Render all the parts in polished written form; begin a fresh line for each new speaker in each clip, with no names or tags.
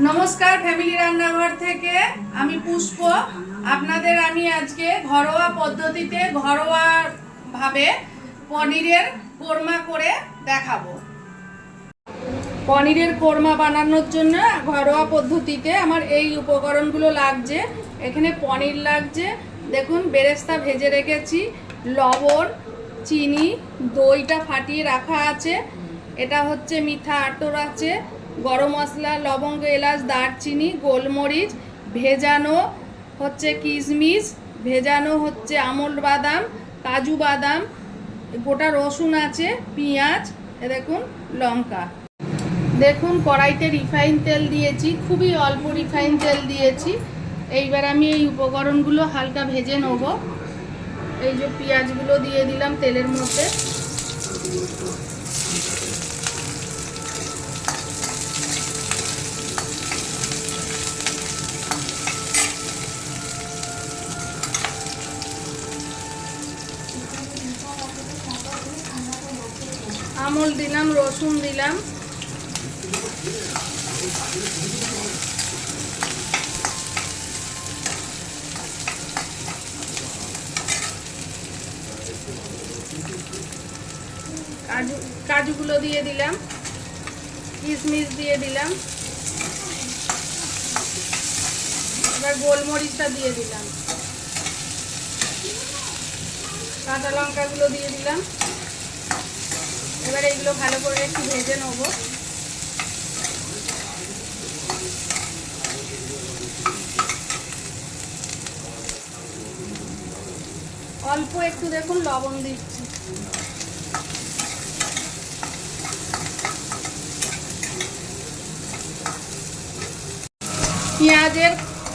নমস্কার ফ্যামিলি রান্নাঘর থেকে আমি পুষ্প। আপনাদের আমি আজকে ঘরোয়া পদ্ধতিতে ঘরোয়া ভাবে পনিরের কোরমা করে দেখাবো। পনিরের কোরমা বানানোর জন্য ঘরোয়া পদ্ধতিতে আমার এই উপকরণগুলো লাগছে। এখানে পনির লাগছে, দেখুন বেরেস্তা ভেজে রেখেছি, লবণ, চিনি, দইটা ফাটিয়ে রাখা আছে, এটা হচ্ছে মিঠা আতর আছে, গরম মশলা, লবঙ্গ, এলাচ, দারচিনি, গোলমরিচ, ভেজানো হচ্ছে কিশমিশ, ভেজানো হচ্ছে আমন্ড বাদাম, কাজু বাদাম, গোটা রসুন আছে, পেঁয়াজ, এ দেখুন লঙ্কা। দেখুন কড়াইতে রিফাইন তেল দিয়েছি, খুবই অল্প রিফাইন তেল দিয়েছি। এইবার আমি এই উপকরণগুলো হালকা ভেজে নেব। এই যে পেঁয়াজগুলো দিয়ে দিলাম তেলের মধ্যে, আমল দিলাম, রসুন দিলাম, কাজুগুলো দিয়ে দিলাম, কিশমিশ দিয়ে দিলাম, এবার গোলমরিচটা দিয়ে দিলাম, কাঁচা লঙ্কাগুলো দিয়ে দিলাম। এবার এইগুলো ভালো করে একটু ভেজে নেব। অল্প একটু দেখুন লবণ দিচ্ছি।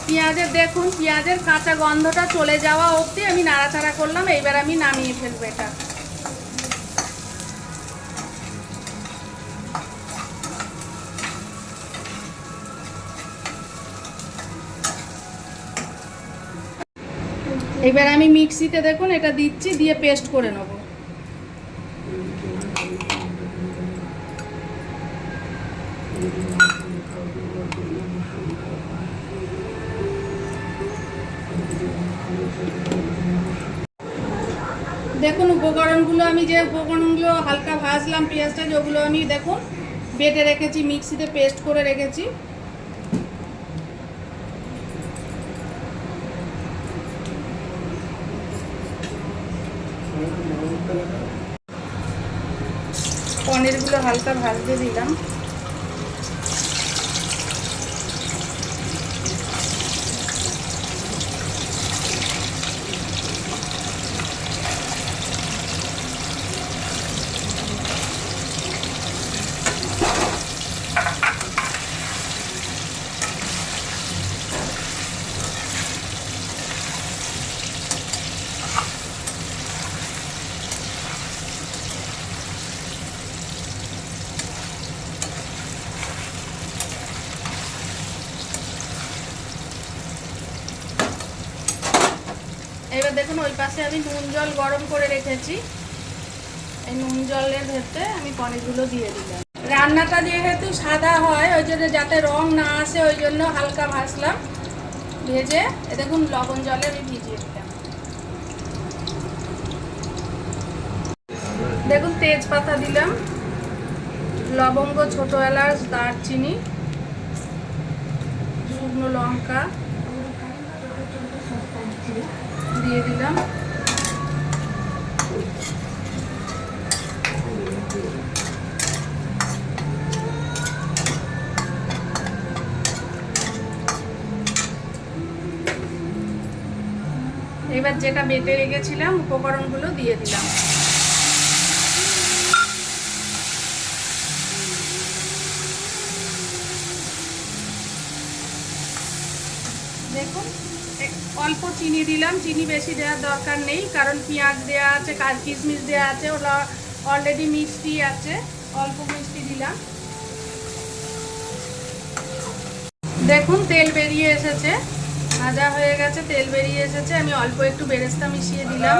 পেঁয়াজের দেখুন পেঁয়াজের কাঁচা গন্ধটা চলে যাওয়া অবধি আমি নাড়াচাড়া করলাম। এইবার আমি নামিয়ে ফেলবো এটা। এবার আমি মিক্সিতে দেখুন এটা দিচ্ছি, দিয়ে পেস্ট করে নেব। দেখুন উপকরণগুলো আমি যে উপকরণগুলো হালকা ভাজলাম, পেঁয়াজটা যেগুলো আমি দেখুন বেটে রেখেছি, মিক্সিতে পেস্ট করে রেখেছি। পনিরগুলো হালকা ভাজতে দিলাম। এবার দেখুন ওই পাশে আমি নুন জল গরম করে রেখেছি, এই নুন জলের ভেতরে আমি পনিরগুলো দিয়ে দিলাম। রান্নাটা যেহেতু সাদা হয় ওই জন্য যাতে রং না আসে ওই জন্য হালকা ভাজলাম, ভেজে এ দেখুন লবণ জলে আমি ভিজিয়ে দিলাম। দেখুন তেজপাতা দিলাম, লবঙ্গ, ছোট এলাচ, দারচিনি, শুকনো লঙ্কা দিয়ে দিলাম। এবার যেটা বেটে রেখেছিলাম উপকরণগুলো দিয়ে দিলাম। দেখুন অল্প চিনি দিলাম, চিনি বেশি দেওয়ার দরকার নেই কারণ পেঁয়াজ দেওয়া আছে, কিশমিশ দেওয়া আছে, ওটা অলরেডি মিষ্টি আছে, অল্প মিষ্টি দিলাম। দেখুন তেল বেরিয়ে এসেছে, ভাজা হয়ে গেছে, তেল বেরিয়ে এসেছে। আমি অল্প একটু বেরেস্তা মিশিয়ে দিলাম।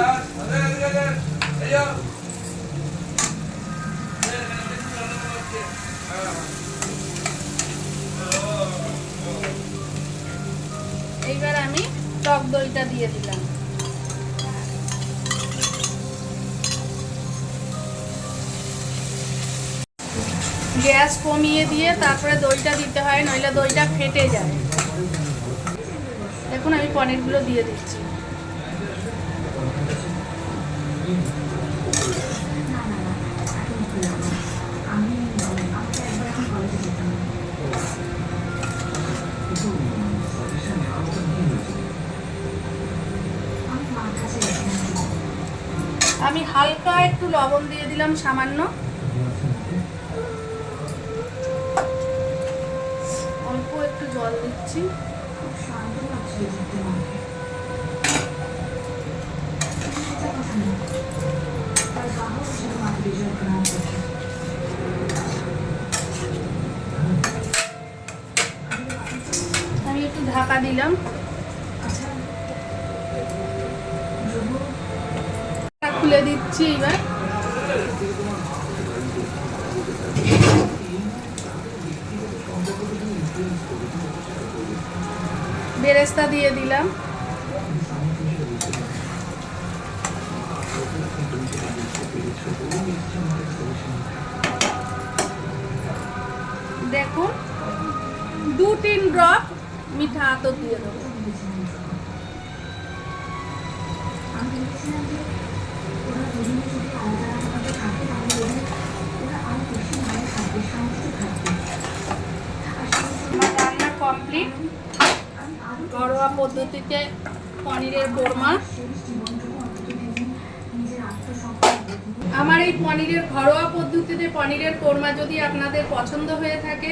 এইবার আমি টক দইটা দিয়ে দিলাম। গ্যাস কমিয়ে দিয়ে তারপরে দইটা দিতে হয়, নইলে দইটা ফেটে যায়। দেখুন আমি পনিরগুলো দিয়ে দিচ্ছি। আমি হালকা একটু লবণ দিয়ে দিলাম, সামান্য, অল্প একটু জল দিচ্ছি। আমি একটু ঢাকা দিলাম। খুলে দিচ্ছি এবার। বেরেস্তা দিয়ে দিলাম। দেখুন 2-3 ড্রপ মিঠা আতর দিয়ে দেবো। আমার রান্না কমপ্লিট। ঘরোয়া পদ্ধতিতে পনিরের কোরমা। আমার এই পনিরের ঘরোয়া পদ্ধতিতে পনিরের কোরমা যদি আপনাদের পছন্দ হয়ে থাকে,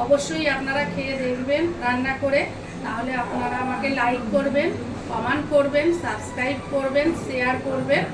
অবশ্যই আপনারা খেয়ে দেখবেন রান্না করে। তাহলে আপনারা আমাকে লাইক করবেন, কমেন্ট করবেন, সাবস্ক্রাইব করবেন, শেয়ার করবেন।